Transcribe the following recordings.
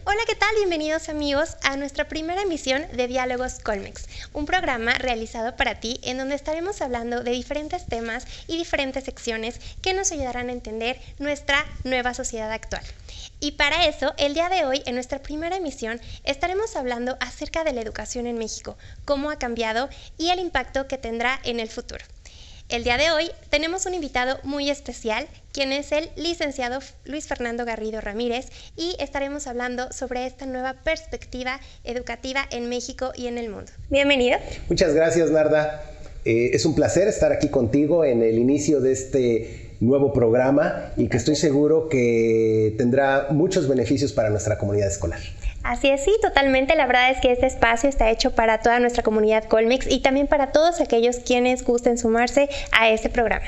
Hola, ¿qué tal? Bienvenidos amigos a nuestra primera emisión de Diálogos Colmex, un programa realizado para ti en donde estaremos hablando de diferentes temas y diferentes secciones que nos ayudarán a entender nuestra nueva sociedad actual. Y para eso, el día de hoy, en nuestra primera emisión, estaremos hablando acerca de la educación en México, cómo ha cambiado y el impacto que tendrá en el futuro. El día de hoy tenemos un invitado muy especial, quien es el licenciado Luis Fernando Garrido Ramírez, y estaremos hablando sobre esta nueva perspectiva educativa en México y en el mundo. Bienvenido. Muchas gracias, Narda. Es un placer estar aquí contigo en el inicio de este nuevo programa y que estoy seguro que tendrá muchos beneficios para nuestra comunidad escolar. Así es, sí, totalmente. La verdad es que este espacio está hecho para toda nuestra comunidad Colmex y también para todos aquellos quienes gusten sumarse a este programa.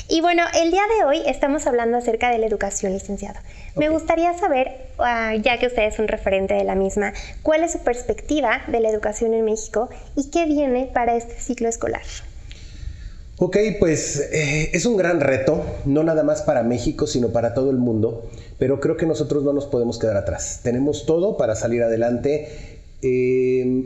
Y bueno, el día de hoy estamos hablando acerca de la educación, licenciado. Me gustaría saber, ya que usted es un referente de la misma, ¿cuál es su perspectiva de la educación en México y qué viene para este ciclo escolar? Ok, pues es un gran reto, no nada más para México, sino para todo el mundo, pero creo que nosotros no nos podemos quedar atrás. Tenemos todo para salir adelante.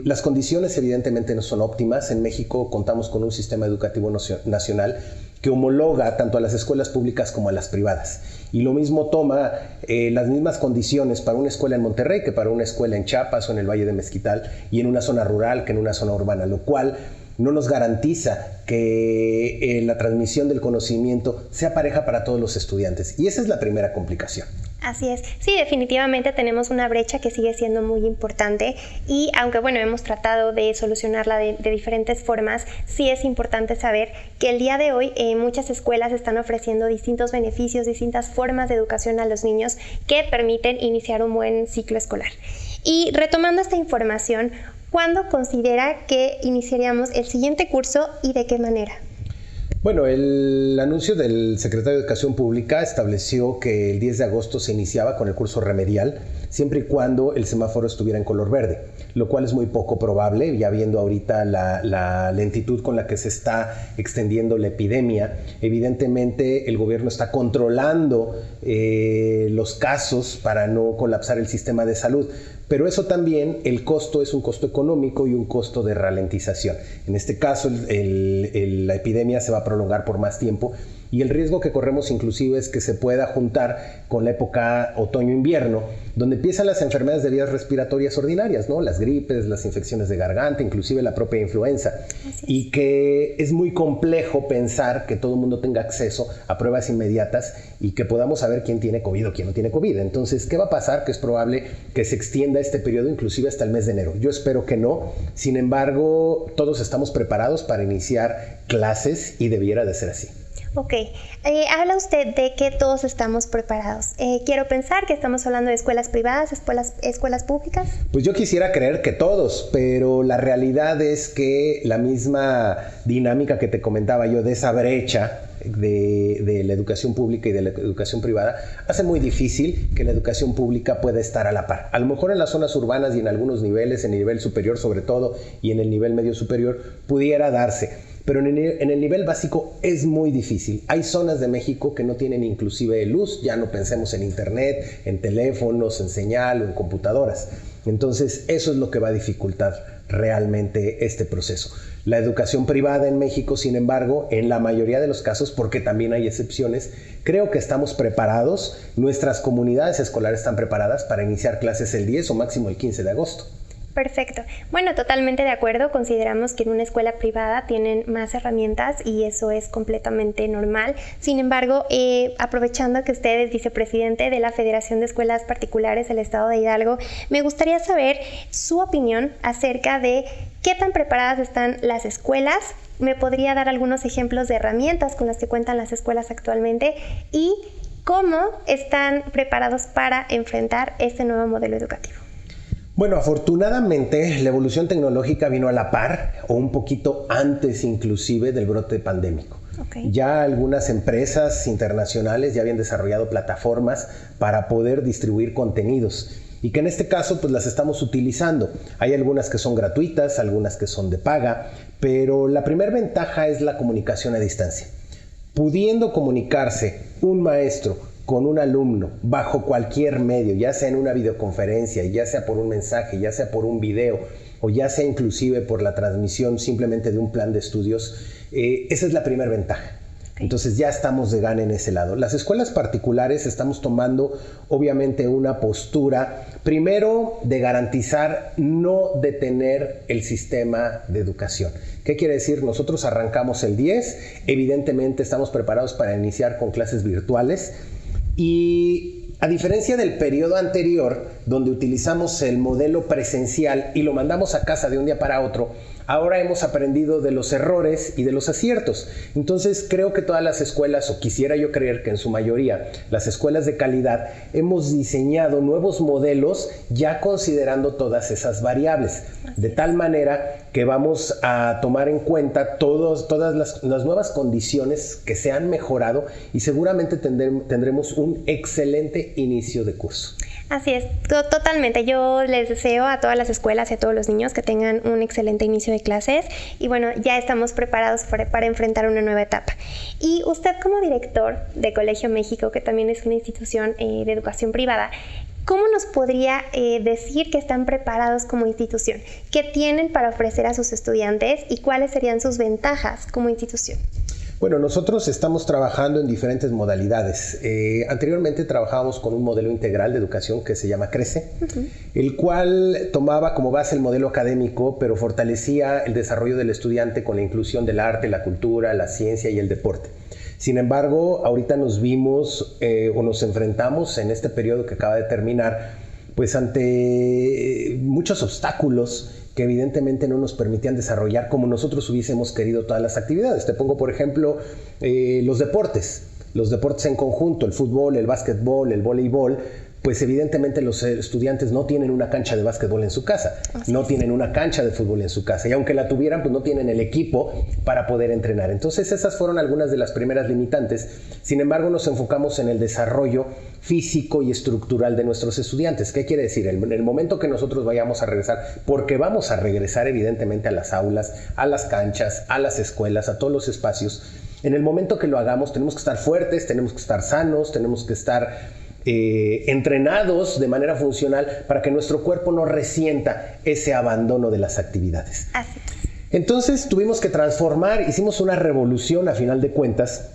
Las condiciones evidentemente no son óptimas. En México contamos con un sistema educativo nacional que homologa tanto a las escuelas públicas como a las privadas. Y lo mismo toma las mismas condiciones para una escuela en Monterrey que para una escuela en Chiapas o en el Valle de Mezquital y en una zona rural que en una zona urbana, lo cual no nos garantiza que la transmisión del conocimiento sea pareja para todos los estudiantes. Y esa es la primera complicación. Así es. Sí, definitivamente tenemos una brecha que sigue siendo muy importante y aunque bueno, hemos tratado de solucionarla de diferentes formas, sí es importante saber que el día de hoy muchas escuelas están ofreciendo distintos beneficios, distintas formas de educación a los niños que permiten iniciar un buen ciclo escolar. Y retomando esta información, ¿cuándo considera que iniciaríamos el siguiente curso y de qué manera? Bueno, el anuncio del secretario de Educación Pública estableció que el 10 de agosto se iniciaba con el curso remedial, siempre y cuando el semáforo estuviera en color verde, lo cual es muy poco probable, ya viendo ahorita la lentitud con la que se está extendiendo la epidemia. Evidentemente, el gobierno está controlando los casos para no colapsar el sistema de salud. Pero eso también, el costo es un costo económico y un costo de ralentización. En este caso, la epidemia se va a prolongar por más tiempo y el riesgo que corremos inclusive es que se pueda juntar con la época otoño-invierno, donde empiezan las enfermedades de vías respiratorias ordinarias, ¿no? Las gripes, las infecciones de garganta, inclusive la propia influenza. Y que es muy complejo pensar que todo el mundo tenga acceso a pruebas inmediatas y que podamos saber quién tiene COVID o quién no tiene COVID. Entonces, ¿qué va a pasar? Que es probable que se extienda este periodo inclusive hasta el mes de enero. Yo espero que no. Sin embargo, todos estamos preparados para iniciar clases y debiera de ser así. Ok, habla usted de que todos estamos preparados. Quiero pensar que estamos hablando de escuelas privadas, escuelas públicas. Pues yo quisiera creer que todos, pero la realidad es que la misma dinámica que te comentaba yo de esa brecha de la educación pública y de la educación privada hace muy difícil que la educación pública pueda estar a la par. A lo mejor en las zonas urbanas y en algunos niveles, en el nivel superior sobre todo y en el nivel medio superior, pudiera darse. Pero en el nivel básico es muy difícil. Hay zonas de México que no tienen inclusive luz, ya no pensemos en internet, en teléfonos, en señal o en computadoras. Entonces eso es lo que va a dificultar realmente este proceso. La educación privada en México, sin embargo, en la mayoría de los casos, porque también hay excepciones, creo que estamos preparados, nuestras comunidades escolares están preparadas para iniciar clases el 10 o máximo el 15 de agosto. Perfecto. Bueno, totalmente de acuerdo. Consideramos que en una escuela privada tienen más herramientas y eso es completamente normal. Sin embargo, aprovechando que usted es vicepresidente de la Federación de Escuelas Particulares del Estado de Hidalgo, me gustaría saber su opinión acerca de qué tan preparadas están las escuelas. ¿Me podría dar algunos ejemplos de herramientas con las que cuentan las escuelas actualmente y cómo están preparados para enfrentar este nuevo modelo educativo? Bueno, afortunadamente la evolución tecnológica vino a la par o un poquito antes inclusive del brote pandémico. Okay. Ya algunas empresas internacionales ya habían desarrollado plataformas para poder distribuir contenidos y que en este caso pues las estamos utilizando. Hay algunas que son gratuitas, algunas que son de paga, pero la primera ventaja es la comunicación a distancia. Pudiendo comunicarse un maestro con un alumno bajo cualquier medio, ya sea en una videoconferencia, ya sea por un mensaje, ya sea por un video, o ya sea inclusive por la transmisión simplemente de un plan de estudios, esa es la primera ventaja. Entonces ya estamos de gana en ese lado. Las escuelas particulares estamos tomando obviamente una postura, primero, de garantizar no detener el sistema de educación. ¿Qué quiere decir? Nosotros arrancamos el 10, evidentemente estamos preparados para iniciar con clases virtuales y a diferencia del periodo anterior, donde utilizamos el modelo presencial y lo mandamos a casa de un día para otro, ahora hemos aprendido de los errores y de los aciertos. Entonces creo que todas las escuelas, o quisiera yo creer que en su mayoría, las escuelas de calidad, hemos diseñado nuevos modelos ya considerando todas esas variables. De tal manera que vamos a tomar en cuenta todas las nuevas condiciones que se han mejorado y seguramente tendremos un excelente inicio de curso. Así es, totalmente. Yo les deseo a todas las escuelas y a todos los niños que tengan un excelente inicio de clases y bueno, ya estamos preparados para enfrentar una nueva etapa. Y usted como director de Colegio México, que también es una institución de educación privada, ¿cómo nos podría decir que están preparados como institución? ¿Qué tienen para ofrecer a sus estudiantes y cuáles serían sus ventajas como institución? Bueno, nosotros estamos trabajando en diferentes modalidades. Anteriormente trabajábamos con un modelo integral de educación que se llama CRECE, el cual tomaba como base el modelo académico, pero fortalecía el desarrollo del estudiante con la inclusión del arte, la cultura, la ciencia y el deporte. Sin embargo, ahorita nos vimos o nos enfrentamos en este periodo que acaba de terminar, pues ante muchos obstáculos que evidentemente no nos permitían desarrollar como nosotros hubiésemos querido todas las actividades. Te pongo, por ejemplo, los deportes en conjunto, el fútbol, el básquetbol, el voleibol. Pues evidentemente los estudiantes no tienen una cancha de básquetbol en su casa, no tienen una cancha de fútbol en su casa y aunque la tuvieran, pues no tienen el equipo para poder entrenar. Entonces esas fueron algunas de las primeras limitantes. Sin embargo, nos enfocamos en el desarrollo físico y estructural de nuestros estudiantes. ¿Qué quiere decir? En el momento que nosotros vayamos a regresar, porque vamos a regresar evidentemente a las aulas, a las canchas, a las escuelas, a todos los espacios, en el momento que lo hagamos tenemos que estar fuertes, tenemos que estar sanos, tenemos que estar entrenados de manera funcional para que nuestro cuerpo no resienta ese abandono de las actividades. Así es. Entonces tuvimos que transformar, hicimos una revolución a final de cuentas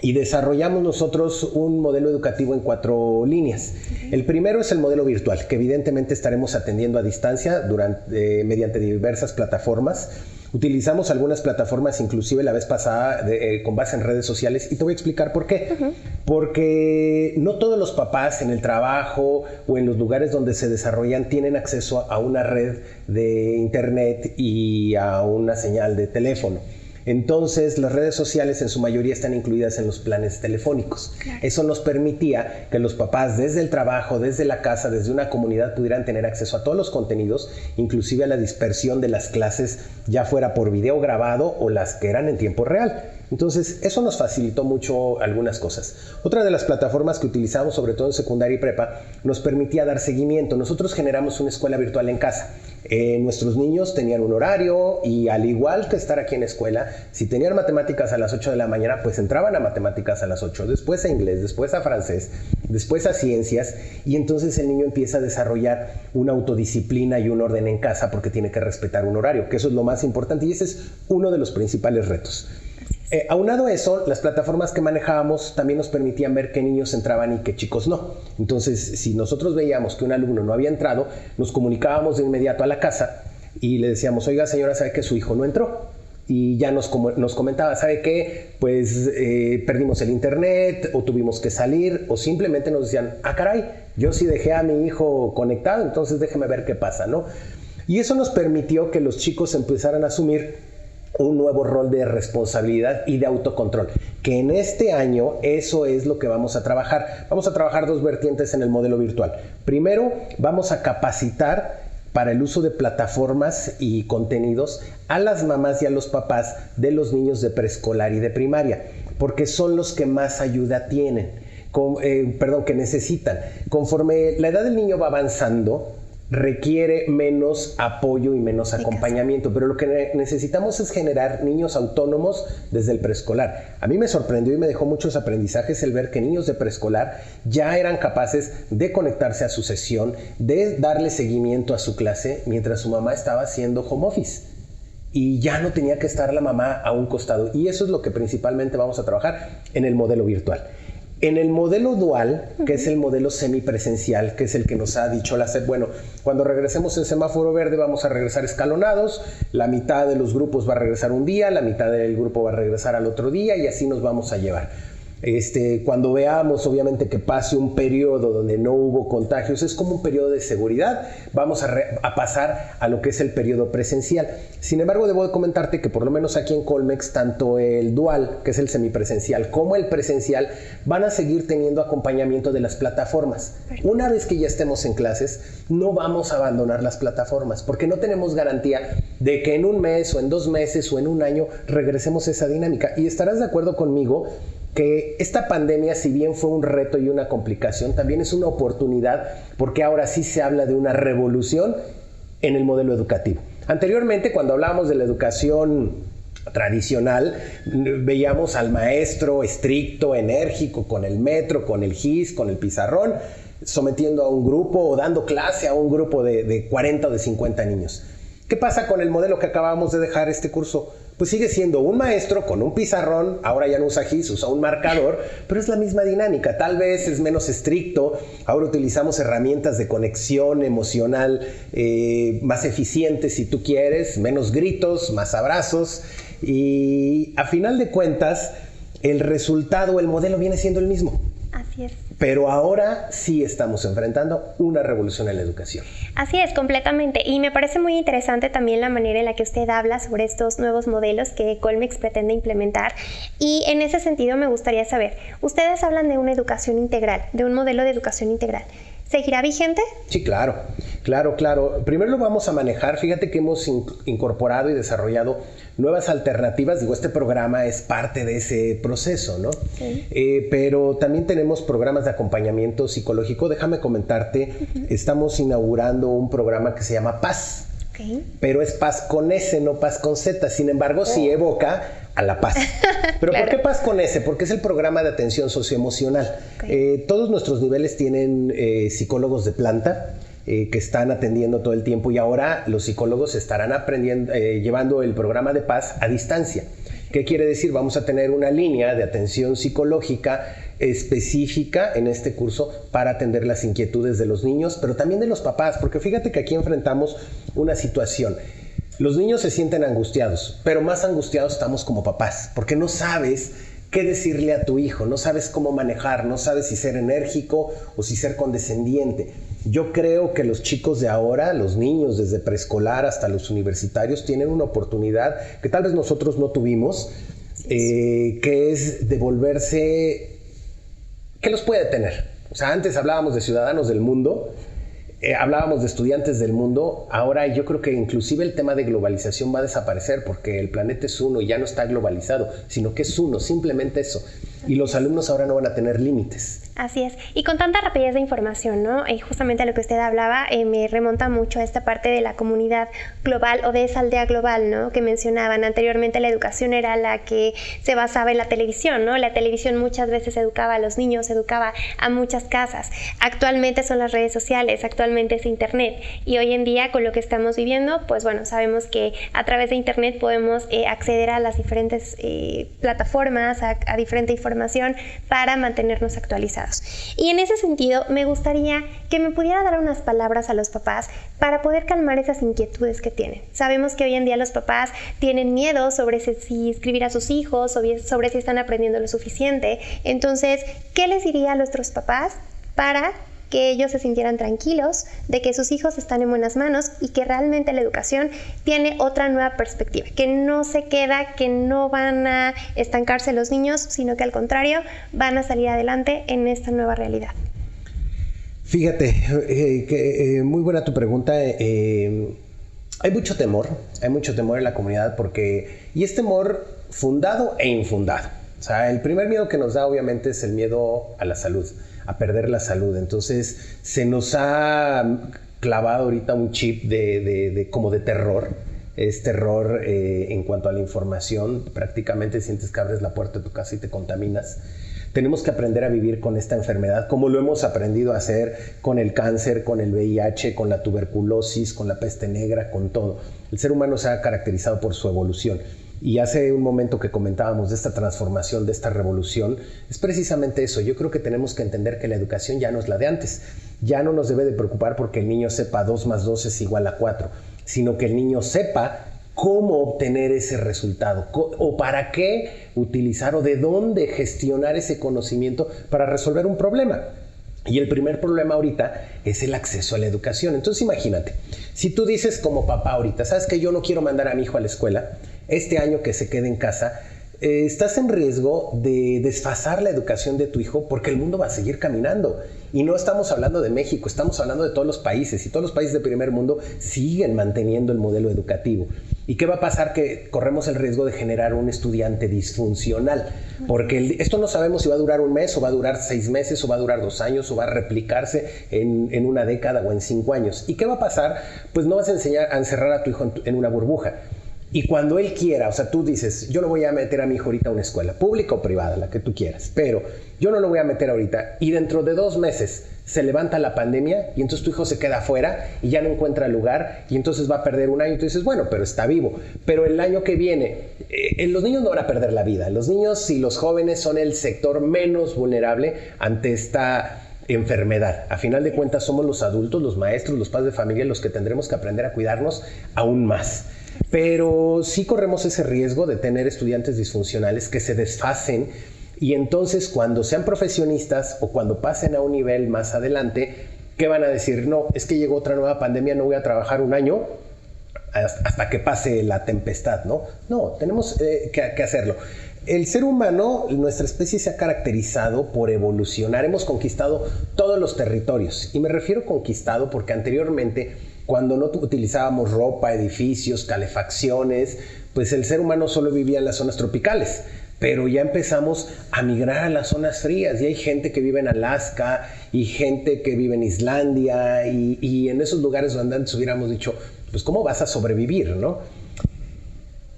y desarrollamos nosotros un modelo educativo en 4 líneas. El primero es el modelo virtual, que evidentemente estaremos atendiendo a distancia mediante diversas plataformas. Utilizamos algunas plataformas, inclusive la vez pasada, con base en redes sociales, y te voy a explicar por qué. Porque no todos los papás en el trabajo o en los lugares donde se desarrollan tienen acceso a una red de internet y a una señal de teléfono. Entonces, las redes sociales en su mayoría están incluidas en los planes telefónicos. Claro. Eso nos permitía que los papás desde el trabajo, desde la casa, desde una comunidad pudieran tener acceso a todos los contenidos, inclusive a la dispersión de las clases, ya fuera por video grabado o las que eran en tiempo real. Entonces, eso nos facilitó mucho algunas cosas. Otra de las plataformas que utilizamos, sobre todo en secundaria y prepa, nos permitía dar seguimiento. Nosotros generamos una escuela virtual en casa. Nuestros niños tenían un horario y al igual que estar aquí en escuela, si tenían matemáticas a las 8 de la mañana, pues entraban a matemáticas a las 8, después a inglés, después a francés, después a ciencias, y entonces el niño empieza a desarrollar una autodisciplina y un orden en casa porque tiene que respetar un horario, que eso es lo más importante y ese es uno de los principales retos. Aunado a eso, las plataformas que manejábamos también nos permitían ver qué niños entraban y qué chicos no. Entonces, si nosotros veíamos que un alumno no había entrado, nos comunicábamos de inmediato a la casa y le decíamos, oiga señora, ¿sabe que su hijo no entró? Y ya nos comentaba, ¿sabe qué? Pues perdimos el internet o tuvimos que salir o simplemente nos decían, ah caray, yo sí dejé a mi hijo conectado, entonces déjeme ver qué pasa, ¿no? Y eso nos permitió que los chicos empezaran a asumir un nuevo rol de responsabilidad y de autocontrol, que en este año eso es lo que vamos a trabajar. Vamos a trabajar 2 vertientes en el modelo virtual. Primero, vamos a capacitar para el uso de plataformas y contenidos a las mamás y a los papás de los niños de preescolar y de primaria, porque son los que más ayuda tienen, que necesitan. Conforme la edad del niño va avanzando, requiere menos apoyo y menos acompañamiento, pero lo que necesitamos es generar niños autónomos desde el preescolar. A mí me sorprendió y me dejó muchos aprendizajes el ver que niños de preescolar ya eran capaces de conectarse a su sesión, de darle seguimiento a su clase mientras su mamá estaba haciendo home office. Y ya no tenía que estar la mamá a un costado. Y eso es lo que principalmente vamos a trabajar en el modelo virtual. En el modelo dual, que es el modelo semipresencial, que es el que nos ha dicho la SEP, bueno, cuando regresemos en semáforo verde vamos a regresar escalonados, la mitad de los grupos va a regresar un día, la mitad del grupo va a regresar al otro día y así nos vamos a llevar. Cuando veamos obviamente que pase un periodo donde no hubo contagios, es como un periodo de seguridad, vamos a pasar a lo que es el periodo presencial. Sin embargo, debo de comentarte que por lo menos aquí en Colmex, tanto el dual, que es el semipresencial, como el presencial, van a seguir teniendo acompañamiento de las plataformas. Una vez que ya estemos en clases, no vamos a abandonar las plataformas, porque no tenemos garantía de que en un mes o en 2 meses o en un año regresemos a esa dinámica. Y estarás de acuerdo conmigo que esta pandemia, si bien fue un reto y una complicación, también es una oportunidad, porque ahora sí se habla de una revolución en el modelo educativo. Anteriormente, cuando hablábamos de la educación tradicional, veíamos al maestro estricto, enérgico, con el metro, con el gis, con el pizarrón, sometiendo a un grupo o dando clase a un grupo de 40 o de 50 niños. ¿Qué pasa con el modelo que acabamos de dejar este curso? Pues sigue siendo un maestro con un pizarrón, ahora ya no usa gis, usa un marcador, pero es la misma dinámica, tal vez es menos estricto, ahora utilizamos herramientas de conexión emocional más eficientes si tú quieres, menos gritos, más abrazos, y a final de cuentas el resultado, el modelo viene siendo el mismo. Así es. Pero ahora sí estamos enfrentando una revolución en la educación. Así es, completamente. Y me parece muy interesante también la manera en la que usted habla sobre estos nuevos modelos que Colmex pretende implementar. Y en ese sentido me gustaría saber, ustedes hablan de una educación integral, de un modelo de educación integral. ¿Seguirá vigente? Sí, claro. Primero lo vamos a manejar. Fíjate que hemos incorporado y desarrollado nuevas alternativas. Digo, este programa es parte de ese proceso, ¿no? Sí. Pero también tenemos programas de acompañamiento psicológico. Déjame comentarte, estamos inaugurando un programa que se llama Paz. Okay. Pero es paz con S, no paz con Z. Sin embargo, sí evoca a la paz. ¿Pero claro. ¿Por qué paz con S? Porque es el programa de atención socioemocional. Okay. Todos nuestros niveles tienen psicólogos de planta que están atendiendo todo el tiempo, y ahora los psicólogos estarán aprendiendo, llevando el programa de paz a distancia. ¿Qué quiere decir? Vamos a tener una línea de atención psicológica específica en este curso para atender las inquietudes de los niños, pero también de los papás, porque fíjate que aquí enfrentamos una situación. Los niños se sienten angustiados, pero más angustiados estamos como papás, porque no sabes qué decirle a tu hijo, no sabes cómo manejar, no sabes si ser enérgico o si ser condescendiente. Yo creo que los chicos de ahora, los niños desde preescolar hasta los universitarios, tienen una oportunidad que tal vez nosotros no tuvimos, que es de volverse... ¿Qué los puede tener? O sea, antes hablábamos de ciudadanos del mundo, hablábamos de estudiantes del mundo. Ahora yo creo que inclusive el tema de globalización va a desaparecer, porque el planeta es uno y ya no está globalizado, sino que es uno, simplemente eso. Y los alumnos ahora no van a tener límites. Así es. Y con tanta rapidez de información, ¿no? Justamente a lo que usted hablaba, me remonta mucho a esta parte de la comunidad global o de esa aldea global, ¿no? Que mencionaban anteriormente. La educación era la que se basaba en la televisión, ¿no? La televisión muchas veces educaba a los niños, educaba a muchas casas. Actualmente son las redes sociales, actualmente es internet. Y hoy en día, con lo que estamos viviendo, pues bueno, sabemos que a través de internet podemos acceder a las diferentes plataformas, a diferente información para mantenernos actualizados. Y en ese sentido, me gustaría que me pudiera dar unas palabras a los papás para poder calmar esas inquietudes que tienen. Sabemos que hoy en día los papás tienen miedo sobre si inscribir a sus hijos, sobre si están aprendiendo lo suficiente. Entonces, ¿qué les diría a nuestros papás para que ellos se sintieran tranquilos de que sus hijos están en buenas manos y que realmente la educación tiene otra nueva perspectiva, que no se queda, que no van a estancarse los niños, sino que al contrario van a salir adelante en esta nueva realidad? Fíjate, muy buena tu pregunta. Hay mucho temor en la comunidad, y es temor fundado e infundado. O sea, el primer miedo que nos da obviamente es el miedo a la salud, a perder la salud. Entonces se nos ha clavado ahorita un chip como de terror. Es terror en cuanto a la información. Prácticamente sientes que abres la puerta de tu casa y te contaminas. Tenemos que aprender a vivir con esta enfermedad, como lo hemos aprendido a hacer con el cáncer, con el VIH, con la tuberculosis, con la peste negra, con todo. El ser humano se ha caracterizado por su evolución. Y hace un momento que comentábamos de esta transformación, de esta revolución, es precisamente eso. Yo creo que tenemos que entender que la educación ya no es la de antes. Ya no nos debe de preocupar porque el niño sepa 2 más 2 es igual a 4, sino que el niño sepa cómo obtener ese resultado o para qué utilizar o de dónde gestionar ese conocimiento para resolver un problema. Y el primer problema ahorita es el acceso a la educación. Entonces imagínate, si tú dices como papá ahorita, ¿sabes que yo no quiero mandar a mi hijo a la escuela? Este año que se quede en casa, estás en riesgo de desfasar la educación de tu hijo porque el mundo va a seguir caminando. Y no estamos hablando de México, estamos hablando de todos los países. Y todos los países del primer mundo siguen manteniendo el modelo educativo. ¿Y qué va a pasar? Que corremos el riesgo de generar un estudiante disfuncional. Porque esto no sabemos si va a durar un mes, o va a durar 6 meses, o va a durar 2 años, o va a replicarse en una década o en 5 años. ¿Y qué va a pasar? Pues no vas a encerrar a tu hijo en una burbuja. Y cuando él quiera, o sea, tú dices, yo no voy a meter a mi hijo ahorita a una escuela, pública o privada, la que tú quieras, pero yo no lo voy a meter ahorita, y dentro de 2 meses se levanta la pandemia y entonces tu hijo se queda afuera y ya no encuentra lugar y entonces va a perder un año y tú dices, bueno, pero está vivo. Pero el año que viene, los niños no van a perder la vida. Los niños y los jóvenes son el sector menos vulnerable ante esta enfermedad. A final de cuentas somos los adultos, los maestros, los padres de familia los que tendremos que aprender a cuidarnos aún más. Pero sí corremos ese riesgo de tener estudiantes disfuncionales que se desfasen y entonces cuando sean profesionistas o cuando pasen a un nivel más adelante, ¿qué van a decir? No, es que llegó otra nueva pandemia, no voy a trabajar un año hasta que pase la tempestad, ¿no? No, tenemos que hacerlo. El ser humano, nuestra especie se ha caracterizado por evolucionar. Hemos conquistado todos los territorios. Y me refiero conquistado porque anteriormente, cuando no utilizábamos ropa, edificios, calefacciones, pues el ser humano solo vivía en las zonas tropicales. Pero ya empezamos a migrar a las zonas frías y hay gente que vive en Alaska y gente que vive en Islandia y en esos lugares donde antes hubiéramos dicho, pues ¿cómo vas a sobrevivir, no?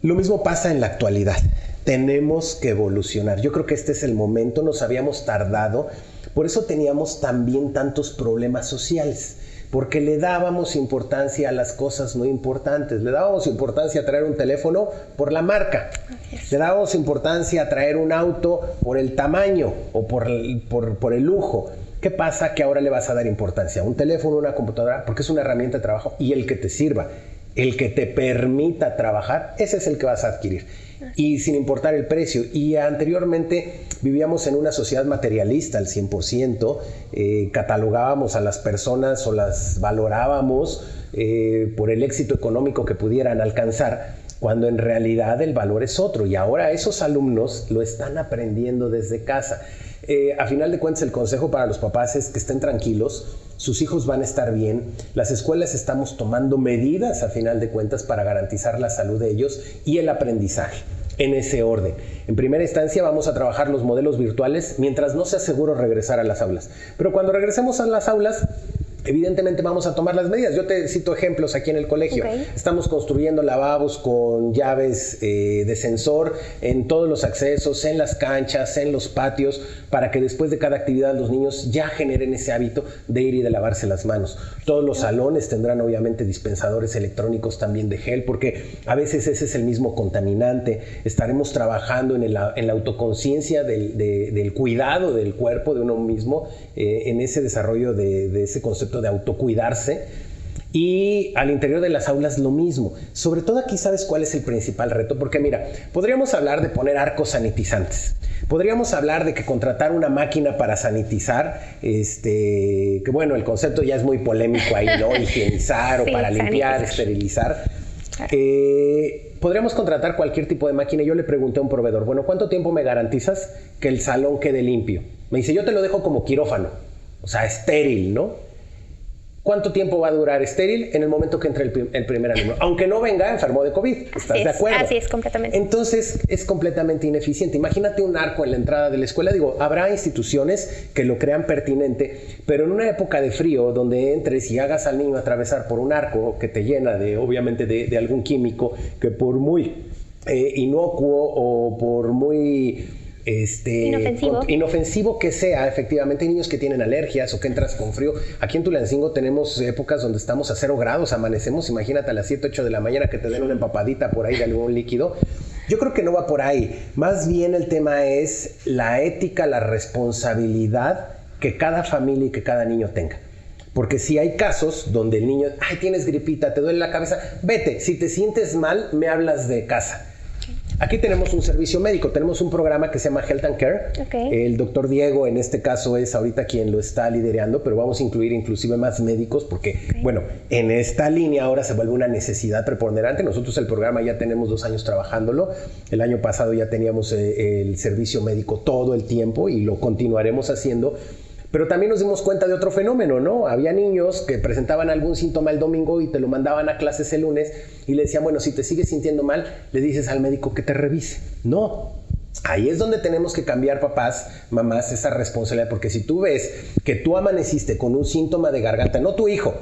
Lo mismo pasa en la actualidad. Tenemos que evolucionar. Yo creo que este es el momento, nos habíamos tardado, por eso teníamos también tantos problemas sociales. Porque le dábamos importancia a las cosas no importantes. Le dábamos importancia a traer un teléfono por la marca. Le dábamos importancia a traer un auto por el tamaño o por el lujo. ¿Qué pasa? Que ahora le vas a dar importancia a un teléfono, una computadora, porque es una herramienta de trabajo y el que te sirva, el que te permita trabajar, ese es el que vas a adquirir. Y sin importar el precio. Y anteriormente vivíamos en una sociedad materialista al 100%, catalogábamos a las personas o las valorábamos por el éxito económico que pudieran alcanzar, cuando en realidad el valor es otro. Y ahora esos alumnos lo están aprendiendo desde casa. A final de cuentas, el consejo para los papás es que estén tranquilos, sus hijos van a estar bien, las escuelas estamos tomando medidas a final de cuentas para garantizar la salud de ellos y el aprendizaje en ese orden. En primera instancia vamos a trabajar los modelos virtuales mientras no sea seguro regresar a las aulas, pero cuando regresemos a las aulas, evidentemente vamos a tomar las medidas. Yo te cito ejemplos aquí en el colegio. Okay. Estamos construyendo lavabos con llaves de sensor en todos los accesos, en las canchas, en los patios, para que después de cada actividad los niños ya generen ese hábito de ir y de lavarse las manos. Todos los salones tendrán obviamente dispensadores electrónicos también de gel, porque a veces ese es el mismo contaminante. Estaremos trabajando en la autoconciencia del cuidado del cuerpo de uno mismo, en ese desarrollo de ese concepto de autocuidarse, y al interior de las aulas lo mismo. Sobre todo aquí, ¿sabes cuál es el principal reto? Porque mira, podríamos hablar de poner arcos sanitizantes, podríamos hablar de que contratar una máquina para sanitizar, que bueno, el concepto ya es muy polémico ahí, ¿no? Higienizar o para limpiar, esterilizar. Podríamos contratar cualquier tipo de máquina. Yo le pregunté a un proveedor, bueno, ¿cuánto tiempo me garantizas que el salón quede limpio? Me dice, yo te lo dejo como quirófano, o sea, estéril, ¿no? ¿Cuánto tiempo va a durar estéril en el momento que entre el primer alumno? Aunque no venga enfermo de COVID, ¿estás de acuerdo? Así es, completamente. Entonces es completamente ineficiente. Imagínate un arco en la entrada de la escuela. Digo, habrá instituciones que lo crean pertinente, pero en una época de frío donde entres y hagas al niño atravesar por un arco que te llena obviamente de algún químico que por muy inocuo o por muy inofensivo que sea, efectivamente hay niños que tienen alergias o que entras con frío. Aquí en Tulancingo tenemos épocas donde estamos a 0 grados, amanecemos, imagínate a las 7, 8 de la mañana que te den una empapadita por ahí de algún líquido. Yo creo que no va por ahí, más bien el tema es la ética, la responsabilidad que cada familia y que cada niño tenga. Porque si hay casos donde el niño, ay, tienes gripita, te duele la cabeza, vete, si te sientes mal, me hablas de casa. Aquí tenemos un servicio médico, tenemos un programa que se llama Health and Care. Okay. El doctor Diego en este caso es ahorita quien lo está liderando, pero vamos a incluir inclusive más médicos porque, bueno, en esta línea ahora se vuelve una necesidad preponderante. Nosotros el programa ya tenemos 2 años trabajándolo. El año pasado ya teníamos el servicio médico todo el tiempo y lo continuaremos haciendo. Pero también nos dimos cuenta de otro fenómeno, ¿no? Había niños que presentaban algún síntoma el domingo y te lo mandaban a clases el lunes y le decían, bueno, si te sigues sintiendo mal, le dices al médico que te revise. No. Ahí es donde tenemos que cambiar, papás, mamás, esa responsabilidad, porque si tú ves que tú amaneciste con un síntoma de garganta, no tu hijo,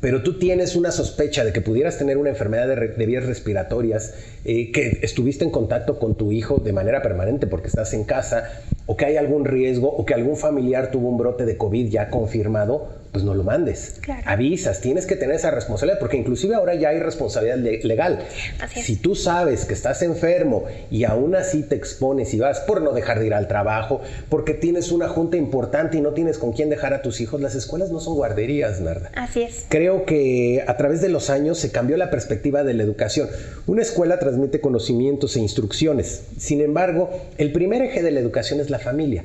pero tú tienes una sospecha de que pudieras tener una enfermedad de vías respiratorias, que estuviste en contacto con tu hijo de manera permanente porque estás en casa, o que hay algún riesgo, o que algún familiar tuvo un brote de COVID ya confirmado, pues no lo mandes. Claro. Avisas, tienes que tener esa responsabilidad, porque inclusive ahora ya hay responsabilidad legal. Así es. Si tú sabes que estás enfermo y aún así te expones y vas por no dejar de ir al trabajo, porque tienes una junta importante y no tienes con quién dejar a tus hijos, las escuelas no son guarderías, Narda. Así es. Creo que a través de los años se cambió la perspectiva de la educación. Una escuela transmite conocimientos e instrucciones. Sin embargo, el primer eje de la educación es la familia.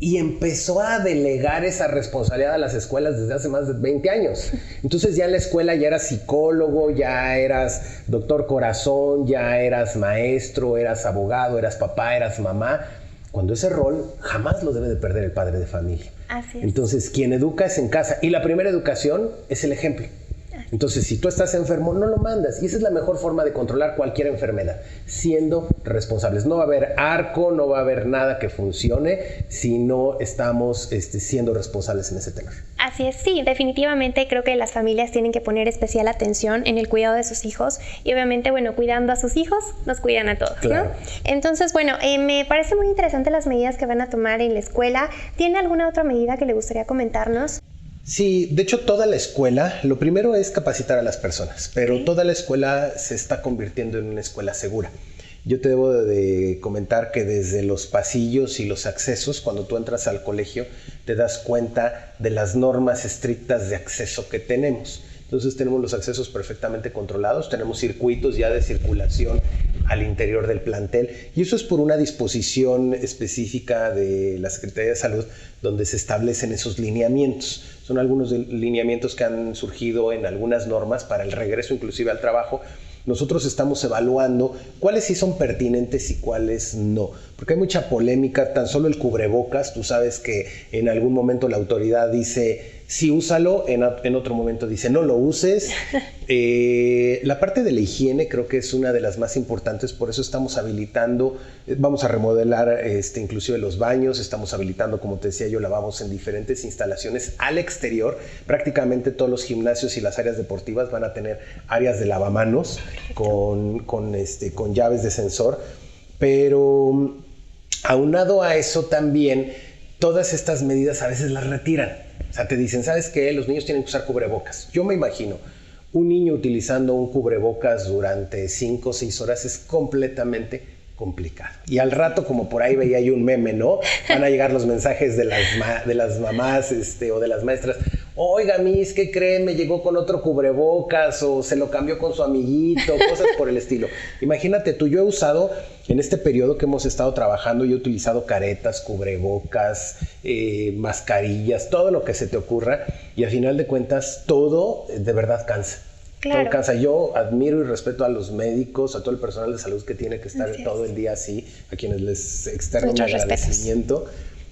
Y empezó a delegar esa responsabilidad a las escuelas desde hace más de 20 años. Entonces ya en la escuela ya eras psicólogo, ya eras doctor corazón, ya eras maestro, eras abogado, eras papá, eras mamá. Cuando ese rol jamás lo debe de perder el padre de familia. Así es. Entonces quien educa es en casa y la primera educación es el ejemplo. Entonces, si tú estás enfermo, no lo mandas. Y esa es la mejor forma de controlar cualquier enfermedad, siendo responsables. No va a haber arco, no va a haber nada que funcione si no estamos siendo responsables en ese tenor. Así es, sí, definitivamente creo que las familias tienen que poner especial atención en el cuidado de sus hijos y obviamente, bueno, cuidando a sus hijos, nos cuidan a todos, claro, ¿no? Entonces, bueno, me parece muy interesante las medidas que van a tomar en la escuela. ¿Tiene alguna otra medida que le gustaría comentarnos? Sí, de hecho toda la escuela, lo primero es capacitar a las personas, pero toda la escuela se está convirtiendo en una escuela segura. Yo te debo de comentar que desde los pasillos y los accesos, cuando tú entras al colegio, te das cuenta de las normas estrictas de acceso que tenemos. Entonces tenemos los accesos perfectamente controlados, tenemos circuitos ya de circulación al interior del plantel y eso es por una disposición específica de la Secretaría de Salud donde se establecen esos lineamientos. Son algunos lineamientos que han surgido en algunas normas para el regreso inclusive al trabajo. Nosotros estamos evaluando cuáles sí son pertinentes y cuáles no, porque hay mucha polémica, tan solo el cubrebocas, tú sabes que en algún momento la autoridad dice sí, úsalo, en otro momento dice no lo uses. La parte de la higiene creo que es una de las más importantes, por eso estamos habilitando, vamos a remodelar inclusive los baños, estamos habilitando, como te decía yo, lavabos en diferentes instalaciones al exterior. Prácticamente todos los gimnasios y las áreas deportivas van a tener áreas de lavamanos con llaves de sensor, pero aunado a eso también todas estas medidas a veces las retiran. O sea, te dicen, ¿sabes qué? Los niños tienen que usar cubrebocas. Yo me imagino, un niño utilizando un cubrebocas durante 5 o 6 horas es completamente complicado. Y al rato, como por ahí veía yo un meme, ¿no? Van a llegar los mensajes de las mamás o de las maestras. Oiga, Miss, ¿qué cree? Me llegó con otro cubrebocas o se lo cambió con su amiguito, cosas por el estilo. Imagínate tú, yo he usado, en este periodo que hemos estado trabajando, yo he utilizado caretas, cubrebocas, mascarillas, todo lo que se te ocurra y al final de cuentas todo de verdad cansa. Claro. Todo cansa. Yo admiro y respeto a los médicos, a todo el personal de salud que tiene que estar todo el día así, a quienes les externo un agradecimiento.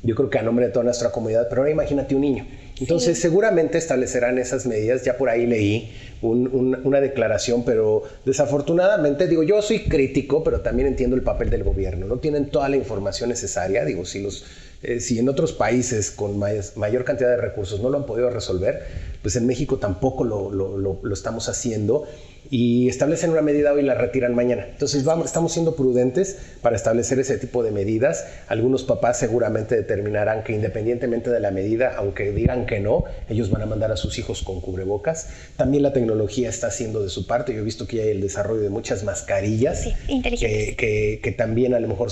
Yo creo que a nombre de toda nuestra comunidad, pero ahora imagínate un niño. Entonces, seguramente establecerán esas medidas. Ya por ahí leí una declaración, pero desafortunadamente, digo, yo soy crítico, pero también entiendo el papel del gobierno. No tienen toda la información necesaria. Digo, si en otros países con mayor cantidad de recursos no lo han podido resolver, pues en México tampoco lo estamos haciendo, y establecen una medida hoy y la retiran mañana. Entonces estamos siendo prudentes para establecer ese tipo de medidas. Algunos papás seguramente determinarán que independientemente de la medida, aunque digan que no, ellos van a mandar a sus hijos con cubrebocas. También la tecnología está haciendo de su parte. Yo he visto que hay el desarrollo de muchas mascarillas que también a lo mejor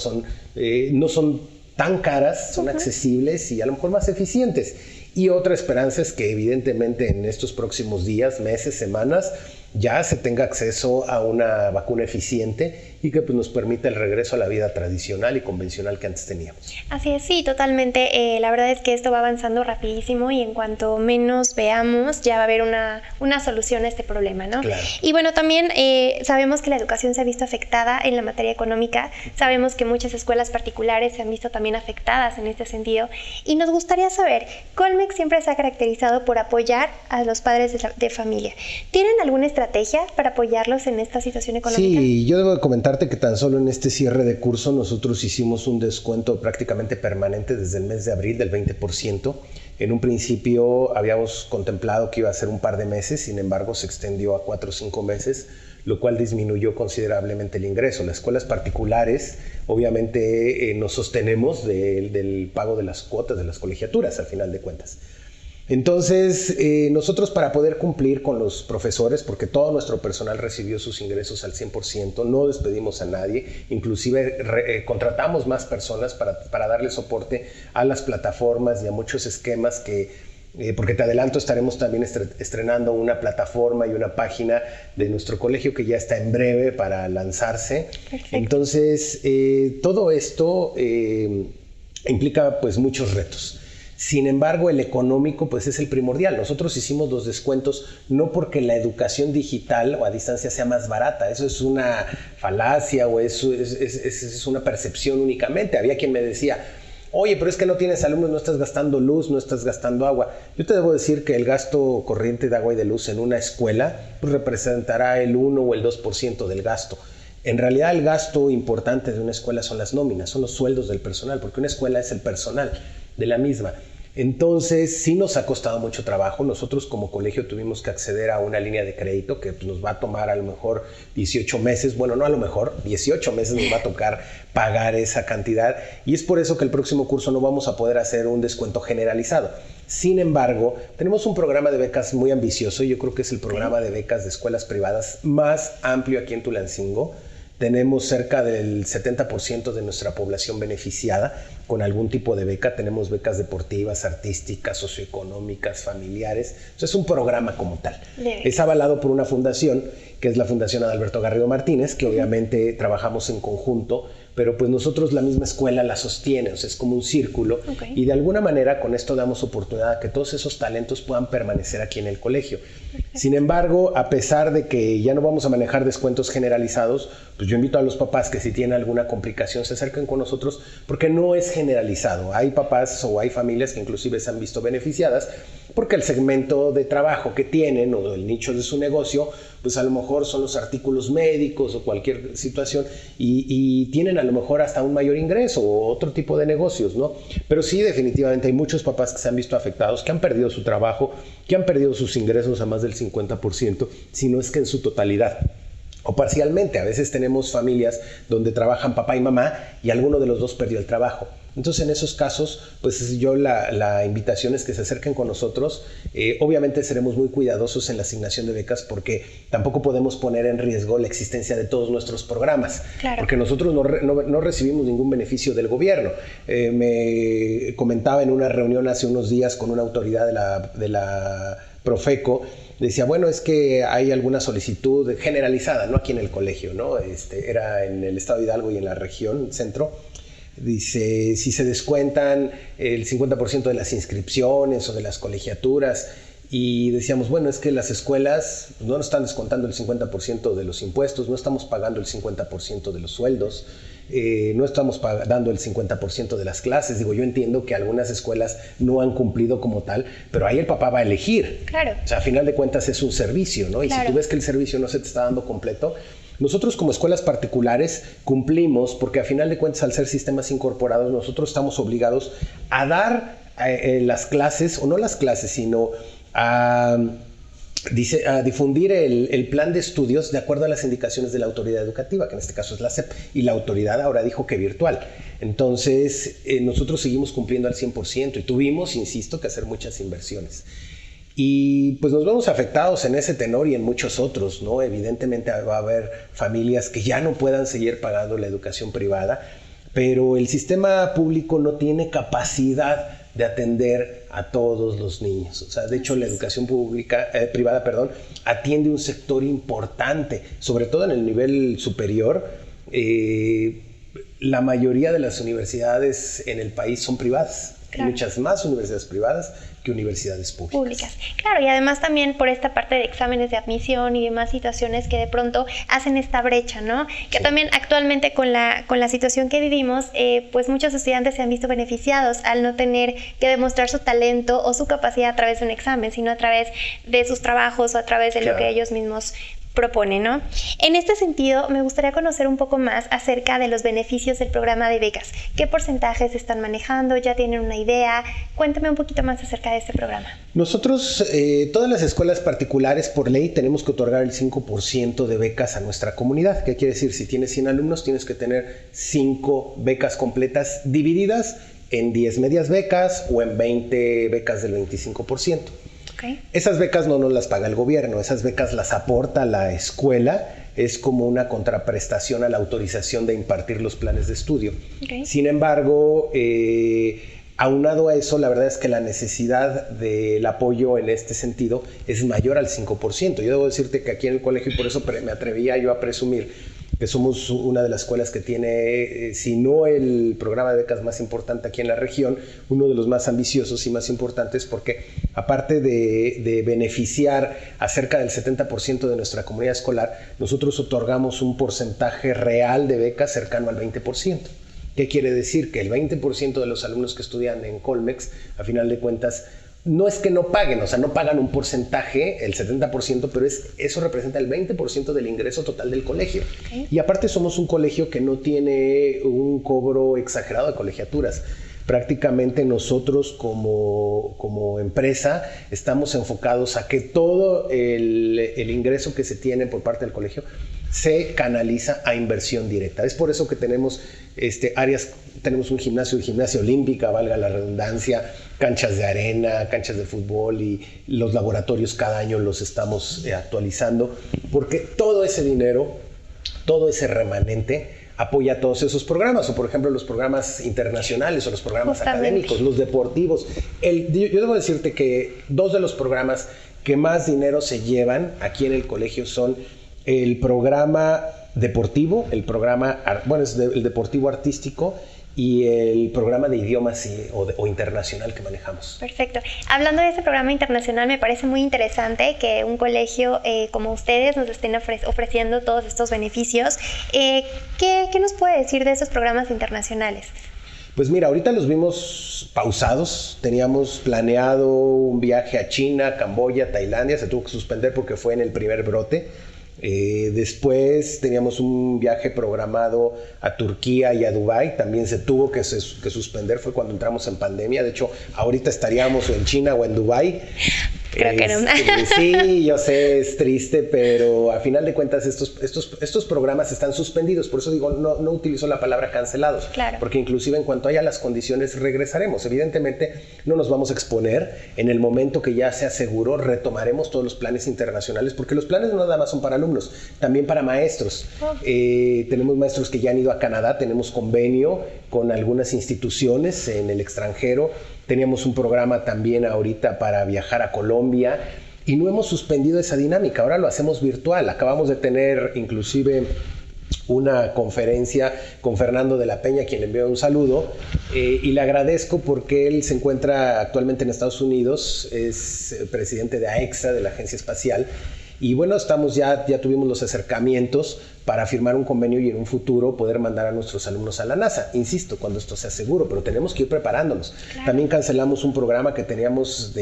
no son tan caras, son accesibles y a lo mejor más eficientes. Y otra esperanza es que evidentemente en estos próximos días, meses, semanas, ya se tenga acceso a una vacuna eficiente y que pues, nos permita el regreso a la vida tradicional y convencional que antes teníamos. Así es, sí, totalmente. La verdad es que esto va avanzando rapidísimo y en cuanto menos veamos, ya va a haber una solución a este problema, ¿no? Claro. Y bueno, también sabemos que la educación se ha visto afectada en la materia económica. Sabemos que muchas escuelas particulares se han visto también afectadas en este sentido. Y nos gustaría saber, Colmex siempre se ha caracterizado por apoyar a los padres de familia. ¿Tienen alguna estrategia para apoyarlos en esta situación económica? Sí, yo debo de comentarte que tan solo en este cierre de curso nosotros hicimos un descuento prácticamente permanente desde el mes de abril del 20%. En un principio habíamos contemplado que iba a ser un par de meses, sin embargo se extendió a 4 o 5 meses, lo cual disminuyó considerablemente el ingreso. Las escuelas particulares obviamente nos sostenemos del pago de las cuotas de las colegiaturas al final de cuentas. Entonces, nosotros para poder cumplir con los profesores, porque todo nuestro personal recibió sus ingresos al 100%, no despedimos a nadie, inclusive contratamos más personas para darle soporte a las plataformas y a muchos esquemas porque te adelanto, estaremos también estrenando una plataforma y una página de nuestro colegio que ya está en breve para lanzarse. Perfecto. Entonces, todo esto implica pues muchos retos. Sin embargo, el económico pues es el primordial. Nosotros hicimos los descuentos no porque la educación digital o a distancia sea más barata. Eso es una falacia o es una percepción únicamente. Había quien me decía, oye, pero es que no tienes alumnos, no estás gastando luz, no estás gastando agua. Yo te debo decir que el gasto corriente de agua y de luz en una escuela pues, representará el 1 o el 2% del gasto. En realidad el gasto importante de una escuela son las nóminas, son los sueldos del personal, porque una escuela es el personal de la misma. Entonces, sí nos ha costado mucho trabajo. Nosotros como colegio tuvimos que acceder a una línea de crédito que pues, nos va a tomar a lo mejor 18 meses. Bueno, no a lo mejor, 18 meses nos va a tocar pagar esa cantidad. Y es por eso que el próximo curso no vamos a poder hacer un descuento generalizado. Sin embargo, tenemos un programa de becas muy ambicioso. Yo creo que es el programa de becas de escuelas privadas más amplio aquí en Tulancingo. Tenemos cerca del 70% de nuestra población beneficiada con algún tipo de beca. Tenemos becas deportivas, artísticas, socioeconómicas, familiares. O sea, es un programa como tal. Es avalado por una fundación, que es la Fundación Adalberto Garrido Martínez, que obviamente trabajamos en conjunto, pero pues nosotros la misma escuela la sostiene, o sea, es como un círculo. Y de alguna manera con esto damos oportunidad a que todos esos talentos puedan permanecer aquí en el colegio. Sin embargo, a pesar de que ya no vamos a manejar descuentos generalizados, pues yo invito a los papás que si tienen alguna complicación se acerquen con nosotros, porque no es generalizado. Hay papás o hay familias que inclusive se han visto beneficiadas porque el segmento de trabajo que tienen o el nicho de su negocio, pues a lo mejor son los artículos médicos o cualquier situación y tienen a lo mejor hasta un mayor ingreso o otro tipo de negocios, ¿no? Pero sí, definitivamente hay muchos papás que se han visto afectados, que han perdido su trabajo, que han perdido sus ingresos a más del 50%, si no es que en su totalidad. O parcialmente, a veces tenemos familias donde trabajan papá y mamá y alguno de los dos perdió el trabajo. Entonces, en esos casos, pues yo la invitación es que se acerquen con nosotros. Obviamente seremos muy cuidadosos en la asignación de becas porque tampoco podemos poner en riesgo la existencia de todos nuestros programas. Claro. Porque nosotros no recibimos ningún beneficio del gobierno. Me comentaba en una reunión hace unos días con una autoridad de la Profeco, decía, bueno, es que hay alguna solicitud generalizada, no aquí en el colegio, ¿no? Era en el estado de Hidalgo y en la región centro. Dice, si se descuentan el 50% de las inscripciones o de las colegiaturas, y decíamos, bueno, es que las escuelas no nos están descontando el 50% de los impuestos, no estamos pagando el 50% de los sueldos. no estamos dando el 50% de las clases. Digo, yo entiendo que algunas escuelas no han cumplido como tal, pero ahí el papá va a elegir. Claro. O sea, a final de cuentas es un servicio, ¿no? Y claro. Si tú ves que el servicio no se te está dando completo, nosotros como escuelas particulares cumplimos, porque a final de cuentas al ser sistemas incorporados, nosotros estamos obligados a dar las clases, o no las clases, sino a difundir el plan de estudios de acuerdo a las indicaciones de la autoridad educativa, que en este caso es la SEP, y la autoridad ahora dijo que virtual. Entonces, nosotros seguimos cumpliendo al 100% y tuvimos, insisto, que hacer muchas inversiones. Y pues nos vemos afectados en ese tenor y en muchos otros, ¿no? Evidentemente va a haber familias que ya no puedan seguir pagando la educación privada, pero el sistema público no tiene capacidad de atender a todos los niños. O sea, de hecho, la educación privada, atiende un sector importante, sobre todo en el nivel superior. La mayoría de las universidades en el país son privadas. Claro. Hay muchas más universidades privadas que universidades públicas. Claro, y además también por esta parte de exámenes de admisión y demás situaciones que de pronto hacen esta brecha, ¿no? Que sí. También actualmente con la situación que vivimos, pues muchos estudiantes se han visto beneficiados al no tener que demostrar su talento o su capacidad a través de un examen, sino a través de sus trabajos o a través de lo que ellos mismos propone, ¿no? En este sentido, me gustaría conocer un poco más acerca de los beneficios del programa de becas. ¿Qué porcentajes están manejando? ¿Ya tienen una idea? Cuéntame un poquito más acerca de este programa. Nosotros, todas las escuelas particulares, por ley, tenemos que otorgar el 5% de becas a nuestra comunidad. ¿Qué quiere decir? Si tienes 100 alumnos, tienes que tener 5 becas completas divididas en 10 medias becas o en 20 becas del 25%. Okay. Esas becas no nos las paga el gobierno, esas becas las aporta la escuela, es como una contraprestación a la autorización de impartir los planes de estudio. Okay. Sin embargo, aunado a eso, la verdad es que la necesidad del apoyo en este sentido es mayor al 5%. Yo debo decirte que aquí en el colegio, y por eso me atrevía yo a presumir que somos una de las escuelas que tiene, si no el programa de becas más importante aquí en la región, uno de los más ambiciosos y más importantes, porque aparte de beneficiar a cerca del 70% de nuestra comunidad escolar, nosotros otorgamos un porcentaje real de becas cercano al 20%. ¿Qué quiere decir? Que el 20% de los alumnos que estudian en Colmex, a final de cuentas, no es que no paguen, o sea, no pagan un porcentaje, el 70%, pero eso representa el 20% del ingreso total del colegio. Okay. Y aparte somos un colegio que no tiene un cobro exagerado de colegiaturas. Prácticamente nosotros como empresa estamos enfocados a que todo el ingreso que se tiene por parte del colegio se canaliza a inversión directa. Es por eso que tenemos áreas, tenemos un gimnasia olímpica, valga la redundancia, canchas de arena, canchas de fútbol, y los laboratorios cada año los estamos actualizando, porque todo ese dinero, todo ese remanente apoya todos esos programas, o por ejemplo los programas internacionales o los programas académicos, los deportivos. Yo debo decirte que 2 de los programas que más dinero se llevan aquí en el colegio son el programa deportivo, el deportivo artístico y el programa de idiomas o internacional que manejamos. Perfecto. Hablando de ese programa internacional, me parece muy interesante que un colegio como ustedes nos estén ofreciendo todos estos beneficios. ¿Qué nos puede decir de esos programas internacionales? Pues mira, ahorita los vimos pausados. Teníamos planeado un viaje a China, Camboya, Tailandia. Se tuvo que suspender porque fue en el primer brote. Después teníamos un viaje programado a Turquía y a Dubái, también se tuvo que suspender, fue cuando entramos en pandemia. De hecho, ahorita estaríamos o en China o en Dubái. Creo que no. Sí, yo sé, es triste, pero a final de cuentas estos programas están suspendidos. Por eso digo, no utilizo la palabra cancelados. Claro. Porque inclusive en cuanto haya las condiciones regresaremos. Evidentemente no nos vamos a exponer. En el momento que ya sea seguro, retomaremos todos los planes internacionales, porque los planes no nada más son para alumnos, también para maestros. Tenemos maestros que ya han ido a Canadá, tenemos convenio con algunas instituciones en el extranjero. Teníamos un programa también ahorita para viajar a Colombia y no hemos suspendido esa dinámica, ahora lo hacemos virtual. Acabamos de tener inclusive una conferencia con Fernando de la Peña, a quien le envío un saludo, y le agradezco porque él se encuentra actualmente en Estados Unidos, es presidente de AEXA, de la Agencia Espacial, Y bueno, ya tuvimos los acercamientos para firmar un convenio y en un futuro poder mandar a nuestros alumnos a la NASA. Insisto, cuando esto sea seguro, pero tenemos que ir preparándonos. Claro. También cancelamos un programa que teníamos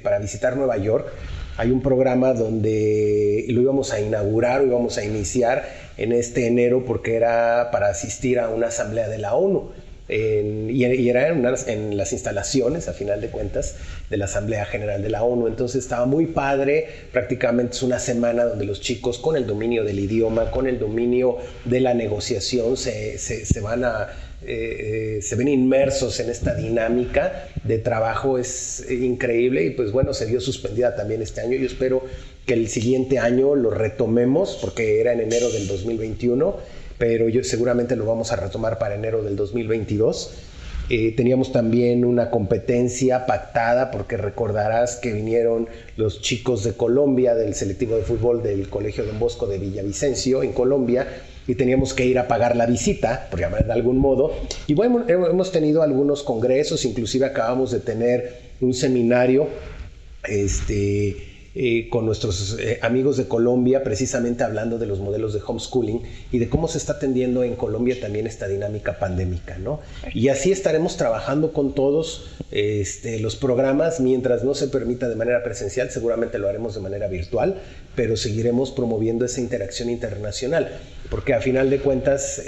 para visitar Nueva York. Hay un programa donde lo íbamos a inaugurar o íbamos a iniciar en este enero porque era para asistir a una asamblea de la ONU. Y era en las instalaciones, a final de cuentas, de la Asamblea General de la ONU. Entonces estaba muy padre, prácticamente es una semana donde los chicos con el dominio del idioma, con el dominio de la negociación, se ven inmersos en esta dinámica de trabajo. Es increíble y pues bueno, se vio suspendida también este año. Yo espero que el siguiente año lo retomemos porque era en enero del 2021, pero seguramente lo vamos a retomar para enero del 2022. Teníamos también una competencia pactada porque recordarás que vinieron los chicos de Colombia del selectivo de fútbol del Colegio Don Bosco de Villavicencio en Colombia y teníamos que ir a pagar la visita, por llamar de algún modo. Y bueno, hemos tenido algunos congresos, inclusive acabamos de tener un seminario con nuestros amigos de Colombia, precisamente hablando de los modelos de homeschooling y de cómo se está atendiendo en Colombia también esta dinámica pandémica, ¿no? Y así estaremos trabajando con todos los programas. Mientras no se permita de manera presencial, seguramente lo haremos de manera virtual, pero seguiremos promoviendo esa interacción internacional, porque a final de cuentas,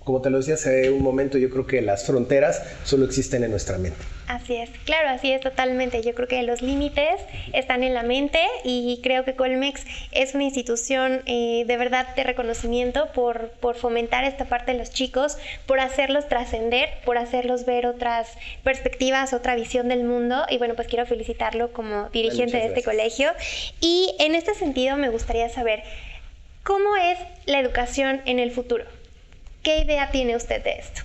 como te lo decía hace un momento, yo creo que las fronteras solo existen en nuestra mente. Así es, claro, así es totalmente. Yo creo que los límites están en la mente y creo que Colmex es una institución de verdad de reconocimiento por fomentar esta parte de los chicos, por hacerlos trascender, por hacerlos ver otras perspectivas, otra visión del mundo. Y bueno, pues quiero felicitarlo como dirigente de este colegio. Y en este sentido me gustaría saber, ¿cómo es la educación en el futuro? ¿Qué idea tiene usted de esto?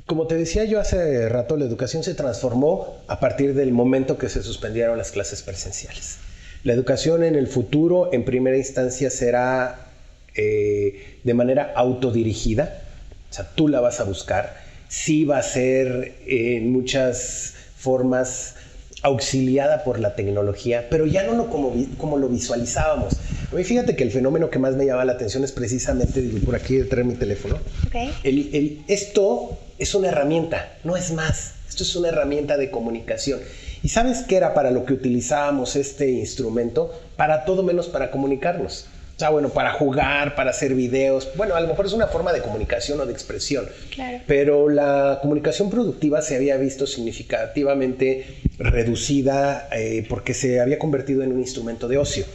Como te decía yo hace rato, la educación se transformó a partir del momento que se suspendieron las clases presenciales. La educación en el futuro, en primera instancia, será de manera autodirigida, o sea, tú la vas a buscar. Sí va a ser en muchas formas auxiliada por la tecnología, pero ya no como lo visualizábamos. Oye, fíjate que el fenómeno que más me llama la atención es precisamente, por aquí traer mi teléfono. Okay. Esto es una herramienta, no es más. Esto es una herramienta de comunicación. ¿Y sabes qué era para lo que utilizábamos este instrumento? Para todo menos para comunicarnos. O sea, bueno, para jugar, para hacer videos. Bueno, a lo mejor es una forma de comunicación o de expresión. Claro. Pero la comunicación productiva se había visto significativamente reducida porque se había convertido en un instrumento de ocio.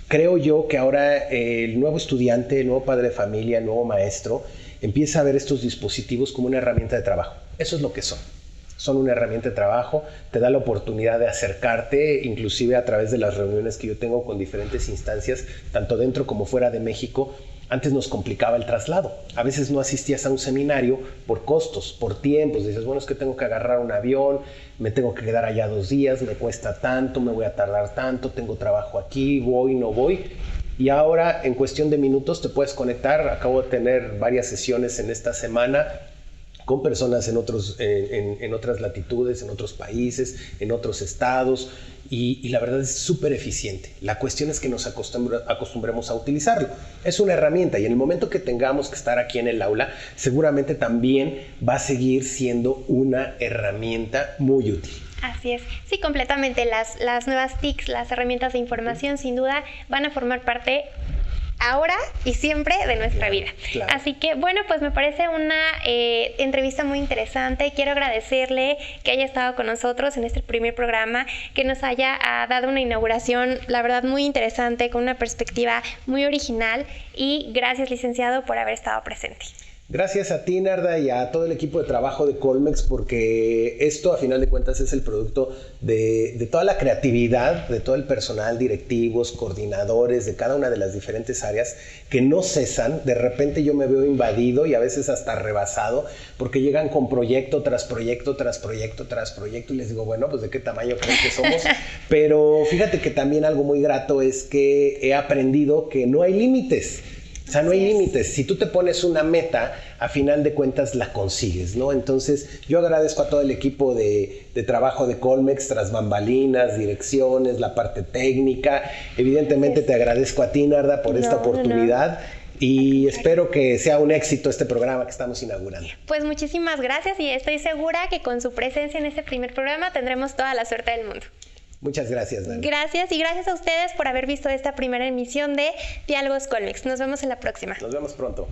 Creo yo que ahora el nuevo estudiante, el nuevo padre de familia, el nuevo maestro, empieza a ver estos dispositivos como una herramienta de trabajo. Eso es lo que son. Son una herramienta de trabajo, te da la oportunidad de acercarte, inclusive a través de las reuniones que yo tengo con diferentes instancias, tanto dentro como fuera de México. Antes nos complicaba el traslado. A veces no asistías a un seminario por costos, por tiempos. Dices, bueno, es que tengo que agarrar un avión, me tengo que quedar allá 2 días, me cuesta tanto, me voy a tardar tanto, tengo trabajo aquí, voy, no voy. Y ahora, en cuestión de minutos, te puedes conectar. Acabo de tener varias sesiones en esta semana con personas en otras latitudes, en otros países, en otros estados, y la verdad es súper eficiente. La cuestión es que nos acostumbremos a utilizarlo. Es una herramienta y en el momento que tengamos que estar aquí en el aula, seguramente también va a seguir siendo una herramienta muy útil. Así es, sí, completamente. Las nuevas TICs, las herramientas de información, sin duda, van a formar parte ahora y siempre de nuestra vida. Claro. Así que, bueno, pues me parece una entrevista muy interesante. Quiero agradecerle que haya estado con nosotros en este primer programa, que nos haya dado una inauguración, la verdad, muy interesante, con una perspectiva muy original. Y gracias, licenciado, por haber estado presente. Gracias a ti, Narda, y a todo el equipo de trabajo de Colmex, porque esto, a final de cuentas, es el producto de toda la creatividad, de todo el personal, directivos, coordinadores, de cada una de las diferentes áreas que no cesan. De repente yo me veo invadido y a veces hasta rebasado, porque llegan con proyecto tras proyecto, tras proyecto, tras proyecto, y les digo, bueno, pues ¿de qué tamaño creen que somos? Pero fíjate que también algo muy grato es que he aprendido que no hay límites. O sea, no hay límites. Si tú te pones una meta, a final de cuentas la consigues, ¿no? Entonces, yo agradezco a todo el equipo de trabajo de Colmex, tras bambalinas, direcciones, la parte técnica. Evidentemente te agradezco a ti, Narda, por esta oportunidad. Y espero que sea un éxito este programa que estamos inaugurando. Pues muchísimas gracias y estoy segura que con su presencia en este primer programa tendremos toda la suerte del mundo. Muchas gracias, Narda. Gracias y gracias a ustedes por haber visto esta primera emisión de Diálogos Colmex. Nos vemos en la próxima. Nos vemos pronto.